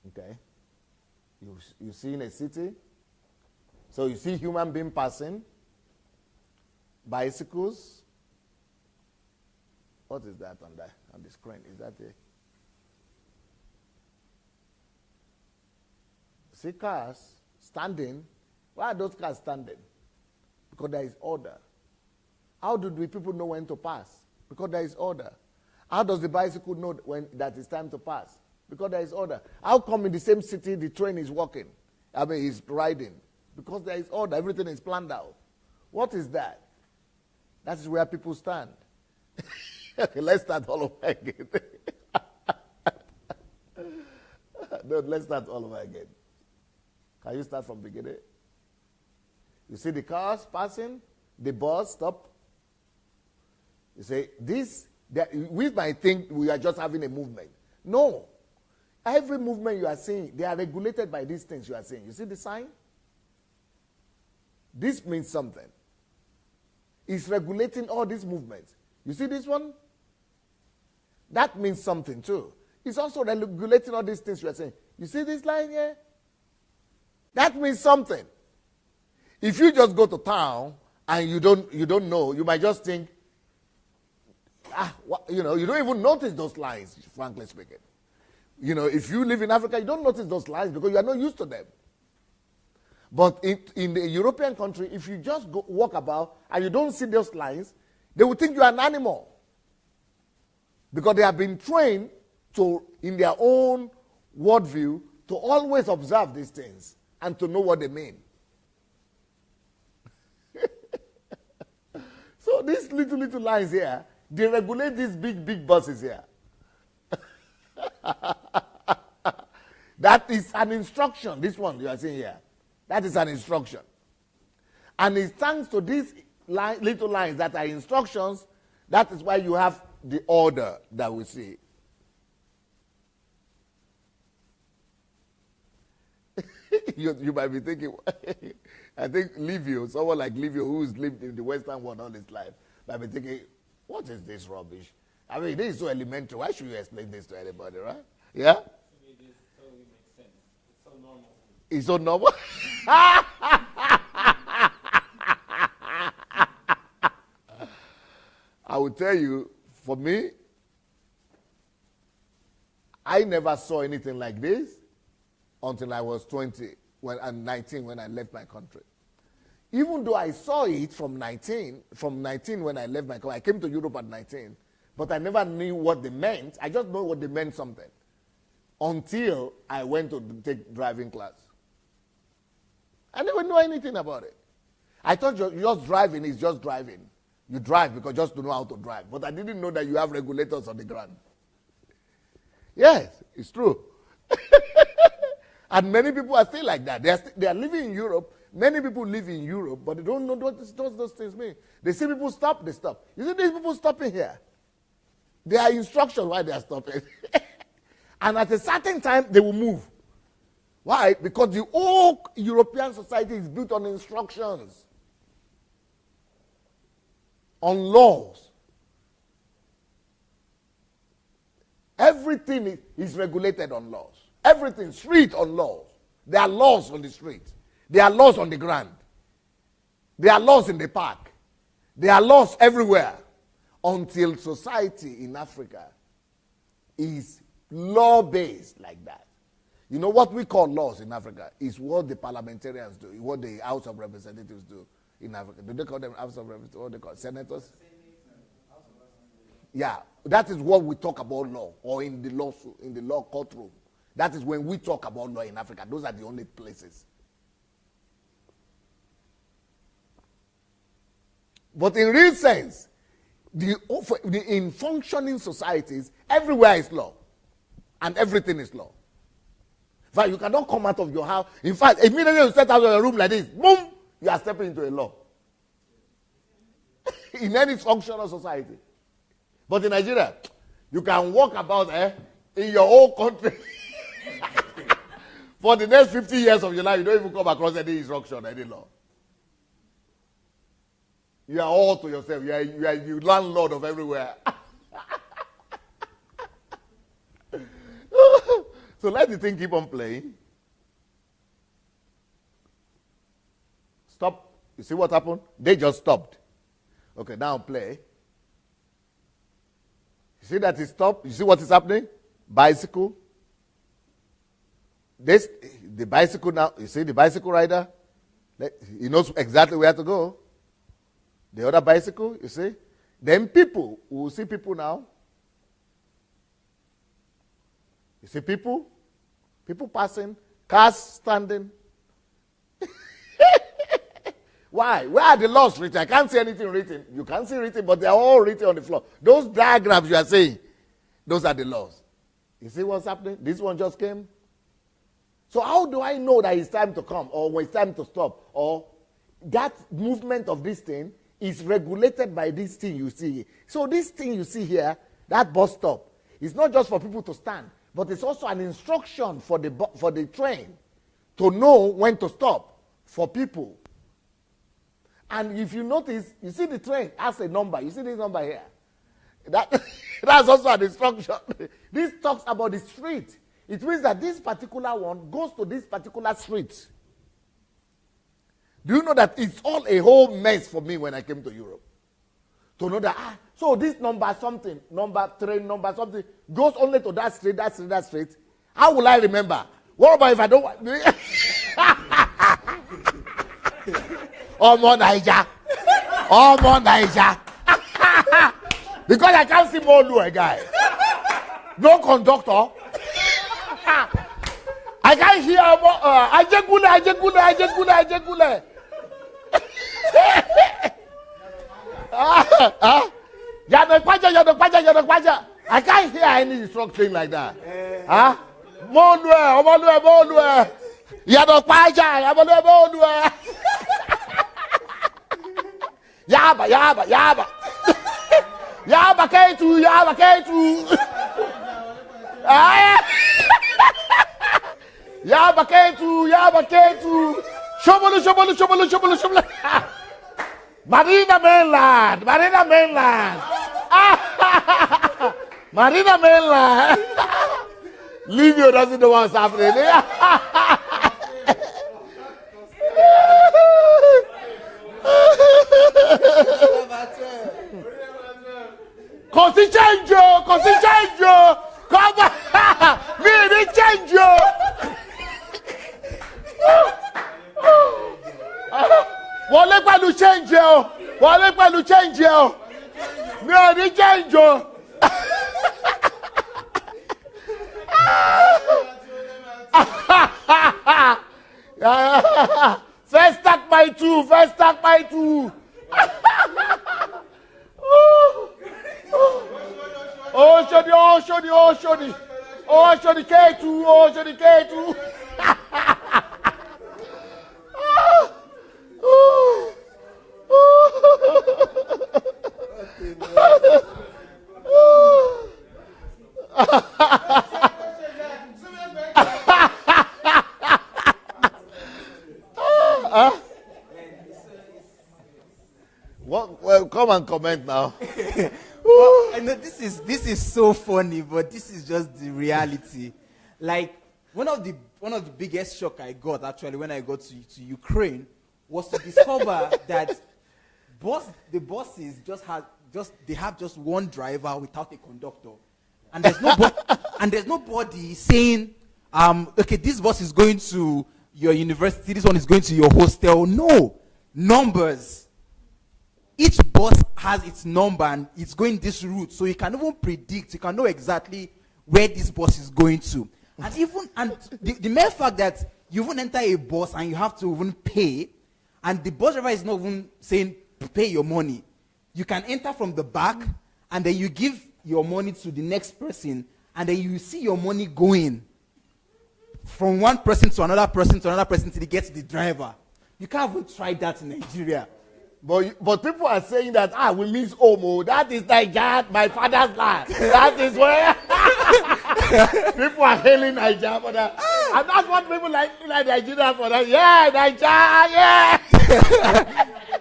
Okay. You see in a city, so you see human being passing, bicycles. What is that on the screen? Is that a... See cars standing. Why are those cars standing? Because there is order. How do the people know when to pass? Because there is order. How does the bicycle know when that it's time to pass? Because there is order. How come in the same city the train is walking? I mean, he's riding. Because there is order. Everything is planned out. What is that? That is where people stand. Okay, let's start all over again. No, let's start all over again. Can you start from the beginning? You see the cars passing, the bus stop. You say, we might think we are just having a movement. No. Every movement you are seeing, they are regulated by these things you are seeing. You see the sign? This means something. It's regulating all these movements. You see this one? That means something too. It's also regulating all these things you are saying. You see this line here? That means something. If you just go to town and you don't know, you might just think, you don't even notice those lines, frankly speaking. If you live in Africa, you don't notice those lines because you are not used to them. But in the European country, if you just walk about and you don't see those lines, they will think you are an animal. Because they have been trained to, in their own worldview, to always observe these things and to know what they mean. So these little lines here, they regulate these big buses here. That is an instruction. This one you are seeing here. That is an instruction. And it's thanks to these little lines that are instructions, that is why you have the order that we see. You might be thinking, I think Livio, someone like Livio who's lived in the Western world all his life, might be thinking, what is this rubbish? I mean, this is so elementary. Why should you explain this to anybody, right? Yeah? To me, this totally makes sense. It's so normal. It's so normal? I will tell you, for me, I never saw anything like this until I was 20 and 19 when I left my country. Even though I saw it from 19 when I left my country, I came to Europe at 19, but I never knew what they meant. I just know what they meant something until I went to take driving class. I never knew anything about it. I thought just driving is just driving. You drive because just to know how to drive. But I didn't know that you have regulators on the ground. Yes, it's true. And many people are still like that. They are living in Europe. Many people live in Europe, but they don't know what those things mean. They see people stop, they stop. You see these people stopping here? There are instructions why they are stopping. And at a certain time, they will move. Why? Because the whole European society is built on instructions, on laws. Everything is regulated on laws. Everything, street on laws. There are laws on the street. There are laws on the ground. There are laws in the park. There are laws everywhere. Until society in Africa is law-based like that. You know what we call laws in Africa is what the parliamentarians do, what the House of Representatives do in Africa. Do they call them House of Representatives? What do they call senators? Yeah, that is what we talk about law, or in the law courtroom. That is when we talk about law in Africa. Those are the only places. But in real sense, in functioning societies, everywhere is law. And everything is law. In fact, you cannot come out of your house. In fact, immediately you step out of your room like this, boom, you are stepping into a law. In any functional society. But in Nigeria, you can walk about in your whole country. For the next 50 years of your life, you don't even come across any instruction, any law. You are all to yourself. You are the landlord of everywhere. So let the thing keep on playing. Stop. You see what happened? They just stopped. Okay, now play. You see that it stopped? You see what is happening? Bicycle. The bicycle now, you see the bicycle rider? He knows exactly where to go. The other bicycle, you see? Then people, we will see people now. You see people? People passing, cars standing. Why? Where are the laws written? I can't see anything written. You can't see written, but they are all written on the floor. Those diagrams you are saying, those are the laws. You see what's happening? This one just came. So how do I know that it's time to come or when it's time to stop? Or that movement of this thing is regulated by this thing you see here. So this thing you see here, that bus stop, is not just for people to stand, but it's also an instruction for the train to know when to stop for people. And if you notice, you see the train has a number. You see this number here. That's also an instruction. This talks about the street. It means that this particular one goes to this particular street. Do you know that it's all a whole mess for me when I came to Europe? To know that, so this number something, number train, number something, goes only to that street, that street, that street. How will I remember? What about if I don't want... Omo Naija. Omo Naija. Because I can't see Molu, a guy. No conductor. I can't hear Ajegule. Yadokwaja. I can't hear any instruction like that. Molue. Yadokwaja, Molue. Yaba. Yaba Ketu. Yaba Ketu. Shobolu. Marina Mainland. Marina Mainland. Livio doesn't know what's happening. Così change. Come on. Me change. Wọlé pẹ̀lú change o. Mi ò ní change o. First stack by two. Oh, Shodi K2. Well, come and comment now. Well, I know this is so funny, but this is just the reality. Like one of the biggest shock I got actually when I got to Ukraine was to discover that the buses they have just one driver without a conductor, and there's nobody saying, okay, this bus is going to your university, this one is going to your hostel. No, numbers. Each bus has its number and it's going this route, so you can even predict, you can know exactly where this bus is going to. And the mere fact that you even enter a bus and you have to even pay, and the bus driver is not even saying pay your money. You can enter from the back and then you give your money to the next person, and then you see your money going from one person to another person till it gets to the driver. You can't even try that in Nigeria. But people are saying that we miss Omo. That is Nigeria, my father's land. That is where people are hailing Nigeria for that. And that's what people like Nigeria for that. Yeah, Nigeria, yeah.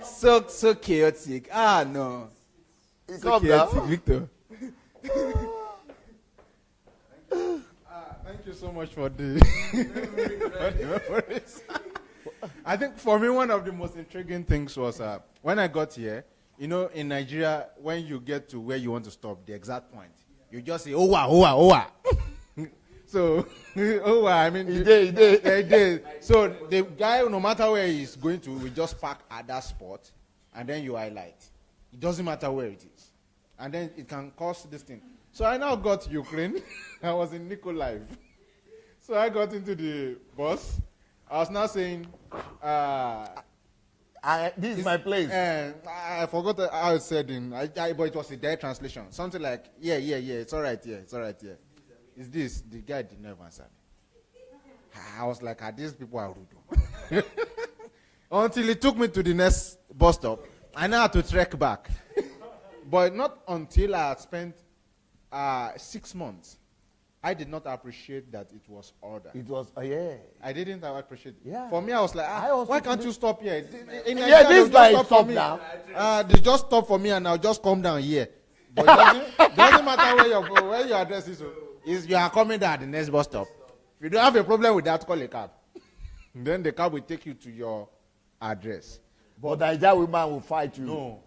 So chaotic. No. So chaotic, Victor. Thank you, sir. so much for the, for the memories. I think for me, one of the most intriguing things was when I got here, you know, in Nigeria, when you get to where you want to stop, the exact point, you just say, owa, owa, owa. So, owa, I mean, He did. So the guy, no matter where he's going to, will just park at that spot, and then you highlight. It doesn't matter where it is. And then it can cause this thing. So I now got to Ukraine. I was in Mykolaiv. So I got into the bus. I was now saying, This is my place. I forgot how it said but it was a direct translation. Something like, yeah, it's all right, it's all right, Is this? The guy did not answer me. I was like, these people are rude. Until he took me to the next bus stop, I now had to trek back. But not until I had spent 6 months. I did not appreciate that it was order. It was, yeah. I didn't appreciate it. Yeah. For me, I was like, why can't you stop here? In Yeah, Nigeria, this they'll guy just stop for me. now. They just stop for me and I'll just come down here. But it doesn't matter where your address is. You are coming down at the next bus stop. If you don't have a problem with that, call a cab. Then the cab will take you to your address. But the Nigerian woman will fight you. No.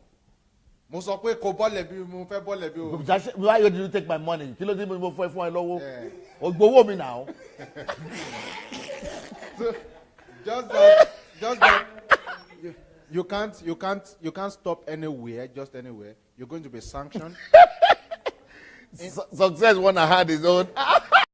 Mo sọ pé kò bọ́lẹ̀ bí mo fẹ́ bọ́lẹ̀ bí o. Why did you take my money? Kí ló dé mo fún ẹ lọ́wọ́? O gbowó mi now. So, just that you can't stop anywhere, just anywhere. You're going to be sanctioned. Success one had his own.